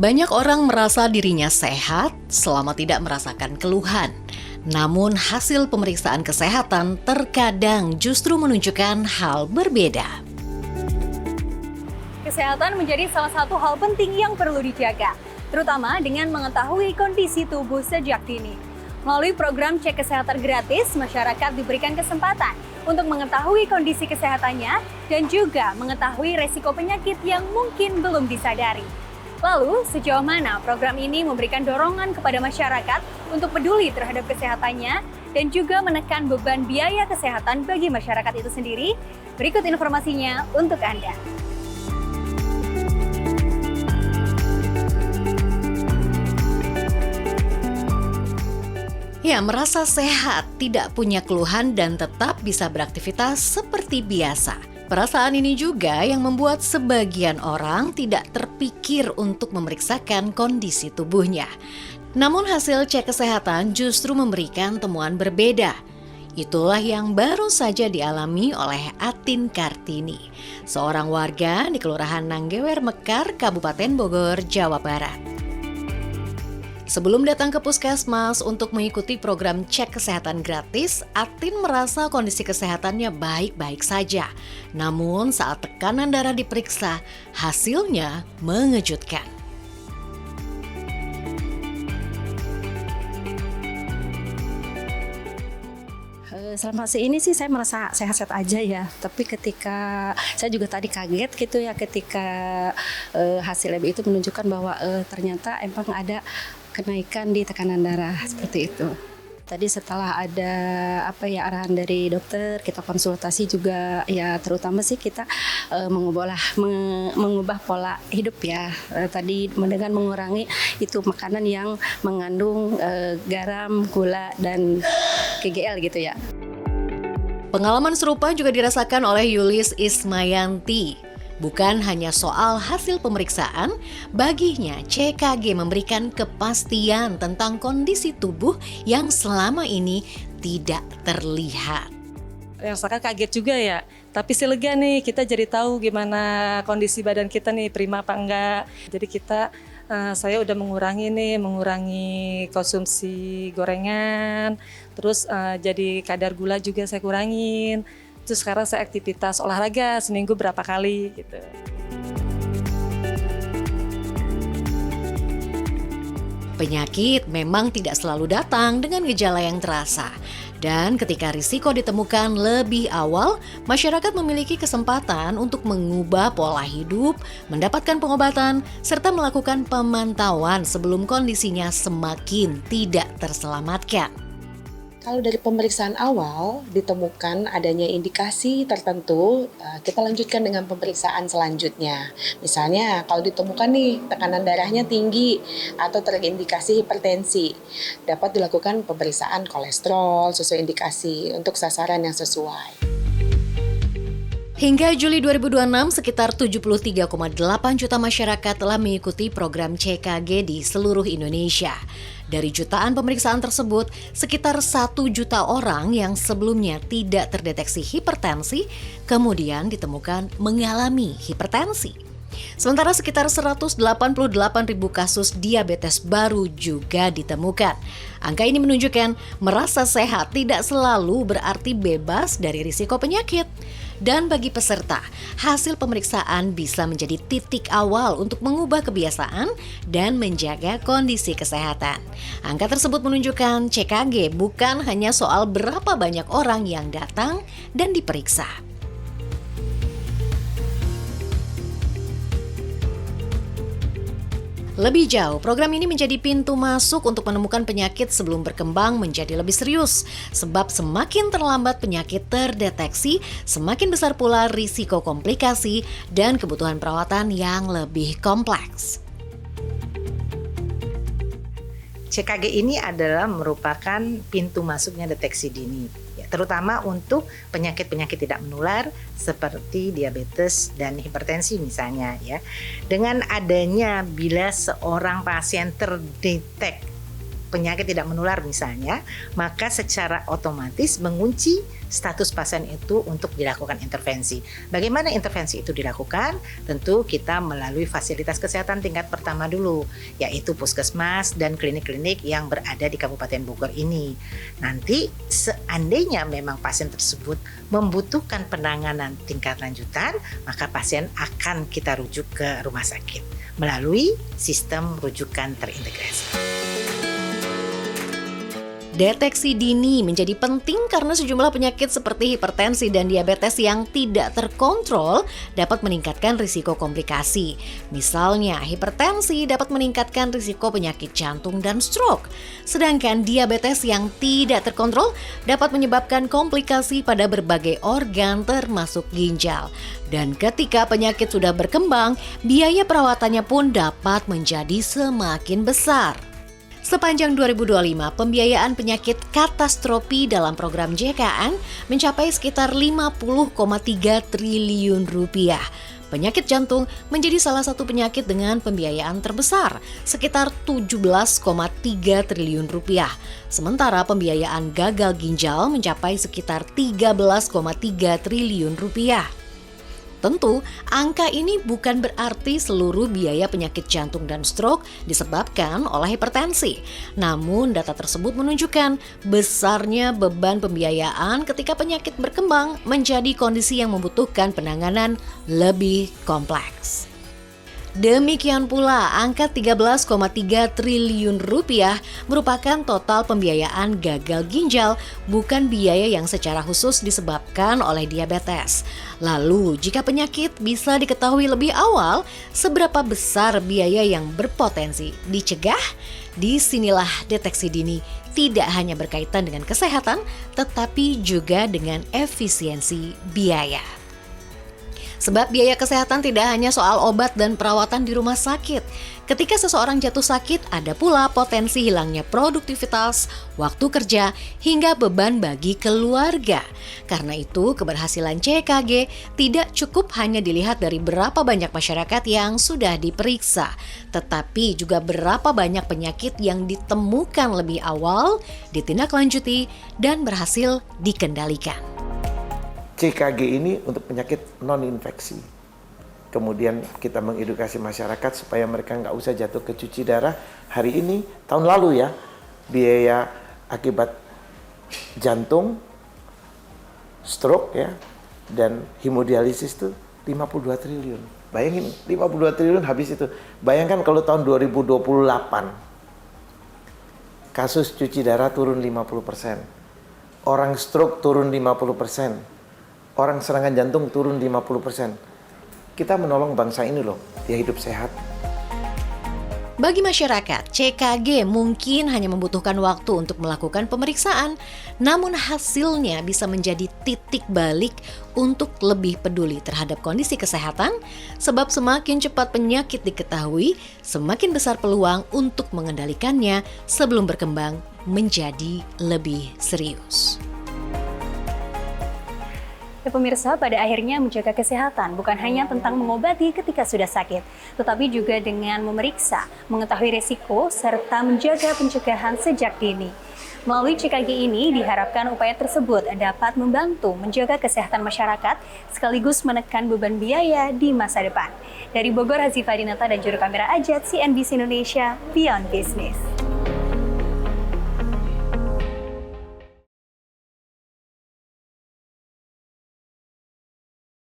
Banyak orang merasa dirinya sehat selama tidak merasakan keluhan. Namun hasil pemeriksaan kesehatan terkadang justru menunjukkan hal berbeda. Kesehatan menjadi salah satu hal penting yang perlu dijaga, terutama dengan mengetahui kondisi tubuh sejak dini. Melalui program cek kesehatan gratis, masyarakat diberikan kesempatan untuk mengetahui kondisi kesehatannya dan juga mengetahui resiko penyakit yang mungkin belum disadari. Lalu, sejauh mana program ini memberikan dorongan kepada masyarakat untuk peduli terhadap kesehatannya dan juga menekan beban biaya kesehatan bagi masyarakat itu sendiri? Berikut informasinya untuk Anda. Ya, merasa sehat, tidak punya keluhan dan tetap bisa beraktivitas seperti biasa. Perasaan ini juga yang membuat sebagian orang tidak terpikir untuk memeriksakan kondisi tubuhnya. Namun hasil cek kesehatan justru memberikan temuan berbeda. Itulah yang baru saja dialami oleh Atin Kartini, seorang warga di Kelurahan Nanggewer Mekar, Kabupaten Bogor, Jawa Barat. Sebelum datang ke puskesmas untuk mengikuti program cek kesehatan gratis, Atin merasa kondisi kesehatannya baik-baik saja. Namun saat tekanan darah diperiksa, hasilnya mengejutkan. Selama ini sih saya merasa sehat-sehat aja ya. Tapi ketika saya juga tadi kaget gitu ya ketika hasil lab itu menunjukkan bahwa ternyata emang ada kenaikan di tekanan darah seperti itu. Tadi setelah ada arahan dari dokter, kita konsultasi juga ya, terutama sih kita mengubah pola hidup ya. Tadi dengan mengurangi itu makanan yang mengandung garam, gula dan KGL gitu ya. Pengalaman serupa juga dirasakan oleh Yulis Ismayanti. Bukan hanya soal hasil pemeriksaan, baginya CKG memberikan kepastian tentang kondisi tubuh yang selama ini tidak terlihat. Rasakan kaget juga ya, tapi sih lega nih, kita jadi tahu gimana kondisi badan kita nih, prima apa enggak. Jadi saya udah mengurangi konsumsi gorengan, terus jadi kadar gula juga saya kurangin. Terus sekarang saya aktivitas olahraga seminggu berapa kali gitu. Penyakit memang tidak selalu datang dengan gejala yang terasa. Dan ketika risiko ditemukan lebih awal, masyarakat memiliki kesempatan untuk mengubah pola hidup, mendapatkan pengobatan, serta melakukan pemantauan sebelum kondisinya semakin tidak terselamatkan. Kalau dari pemeriksaan awal ditemukan adanya indikasi tertentu, kita lanjutkan dengan pemeriksaan selanjutnya. Misalnya kalau ditemukan nih tekanan darahnya tinggi atau terindikasi hipertensi, dapat dilakukan pemeriksaan kolesterol sesuai indikasi untuk sasaran yang sesuai. Hingga Juli 2026, sekitar 73,8 juta masyarakat telah mengikuti program CKG di seluruh Indonesia. Dari jutaan pemeriksaan tersebut, sekitar 1 juta orang yang sebelumnya tidak terdeteksi hipertensi, kemudian ditemukan mengalami hipertensi. Sementara sekitar 188 ribu kasus diabetes baru juga ditemukan. Angka ini menunjukkan merasa sehat tidak selalu berarti bebas dari risiko penyakit. Dan bagi peserta, hasil pemeriksaan bisa menjadi titik awal untuk mengubah kebiasaan dan menjaga kondisi kesehatan. Angka tersebut menunjukkan CKG bukan hanya soal berapa banyak orang yang datang dan diperiksa. Lebih jauh, program ini menjadi pintu masuk untuk menemukan penyakit sebelum berkembang menjadi lebih serius. Sebab semakin terlambat penyakit terdeteksi, semakin besar pula risiko komplikasi dan kebutuhan perawatan yang lebih kompleks. CKG ini adalah merupakan pintu masuknya deteksi dini, terutama untuk penyakit-penyakit tidak menular seperti diabetes dan hipertensi misalnya Dengan adanya bila seorang pasien terdetek penyakit tidak menular misalnya, maka secara otomatis mengunci status pasien itu untuk dilakukan intervensi. Bagaimana intervensi itu dilakukan? Tentu kita melalui fasilitas kesehatan tingkat pertama dulu, yaitu puskesmas dan klinik-klinik yang berada di Kabupaten Bogor ini. Nanti seandainya memang pasien tersebut membutuhkan penanganan tingkat lanjutan, maka pasien akan kita rujuk ke rumah sakit melalui sistem rujukan terintegrasi. Deteksi dini menjadi penting karena sejumlah penyakit seperti hipertensi dan diabetes yang tidak terkontrol dapat meningkatkan risiko komplikasi. Misalnya, hipertensi dapat meningkatkan risiko penyakit jantung dan stroke. Sedangkan diabetes yang tidak terkontrol dapat menyebabkan komplikasi pada berbagai organ termasuk ginjal. Dan ketika penyakit sudah berkembang, biaya perawatannya pun dapat menjadi semakin besar. Sepanjang 2025, pembiayaan penyakit katastrofi dalam program JKN mencapai sekitar 50,3 triliun rupiah. Penyakit jantung menjadi salah satu penyakit dengan pembiayaan terbesar, sekitar 17,3 triliun rupiah. Sementara pembiayaan gagal ginjal mencapai sekitar 13,3 triliun rupiah. Tentu, angka ini bukan berarti seluruh biaya penyakit jantung dan stroke disebabkan oleh hipertensi. Namun, data tersebut menunjukkan besarnya beban pembiayaan ketika penyakit berkembang menjadi kondisi yang membutuhkan penanganan lebih kompleks. Demikian pula, angka 13,3 triliun rupiah merupakan total pembiayaan gagal ginjal, bukan biaya yang secara khusus disebabkan oleh diabetes. Lalu, jika penyakit bisa diketahui lebih awal, seberapa besar biaya yang berpotensi dicegah? Disinilah deteksi dini tidak hanya berkaitan dengan kesehatan, tetapi juga dengan efisiensi biaya. Sebab biaya kesehatan tidak hanya soal obat dan perawatan di rumah sakit. Ketika seseorang jatuh sakit, ada pula potensi hilangnya produktivitas, waktu kerja, hingga beban bagi keluarga. Karena itu, keberhasilan CKG tidak cukup hanya dilihat dari berapa banyak masyarakat yang sudah diperiksa, tetapi juga berapa banyak penyakit yang ditemukan lebih awal, ditindaklanjuti, dan berhasil dikendalikan. CKG ini untuk penyakit non-infeksi. Kemudian kita mengedukasi masyarakat supaya mereka nggak usah jatuh ke cuci darah. Hari ini, tahun lalu ya, biaya akibat jantung, stroke ya, dan hemodialisis itu 52 triliun. Bayangin, 52 triliun habis itu. Bayangkan kalau tahun 2028, kasus cuci darah turun 50%. Orang stroke turun 50%. Orang serangan jantung turun 50%. Kita menolong bangsa ini loh, dia hidup sehat. Bagi masyarakat, CKG mungkin hanya membutuhkan waktu untuk melakukan pemeriksaan, namun hasilnya bisa menjadi titik balik untuk lebih peduli terhadap kondisi kesehatan, sebab semakin cepat penyakit diketahui, semakin besar peluang untuk mengendalikannya sebelum berkembang menjadi lebih serius. Ya, pemirsa, pada akhirnya menjaga kesehatan bukan hanya tentang mengobati ketika sudah sakit, tetapi juga dengan memeriksa, mengetahui risiko, serta menjaga pencegahan sejak dini. Melalui CKG ini diharapkan upaya tersebut dapat membantu menjaga kesehatan masyarakat sekaligus menekan beban biaya di masa depan. Dari Bogor, Hazifa Dinata dan juru kamera Ajat CNBC Indonesia, Beyond Business.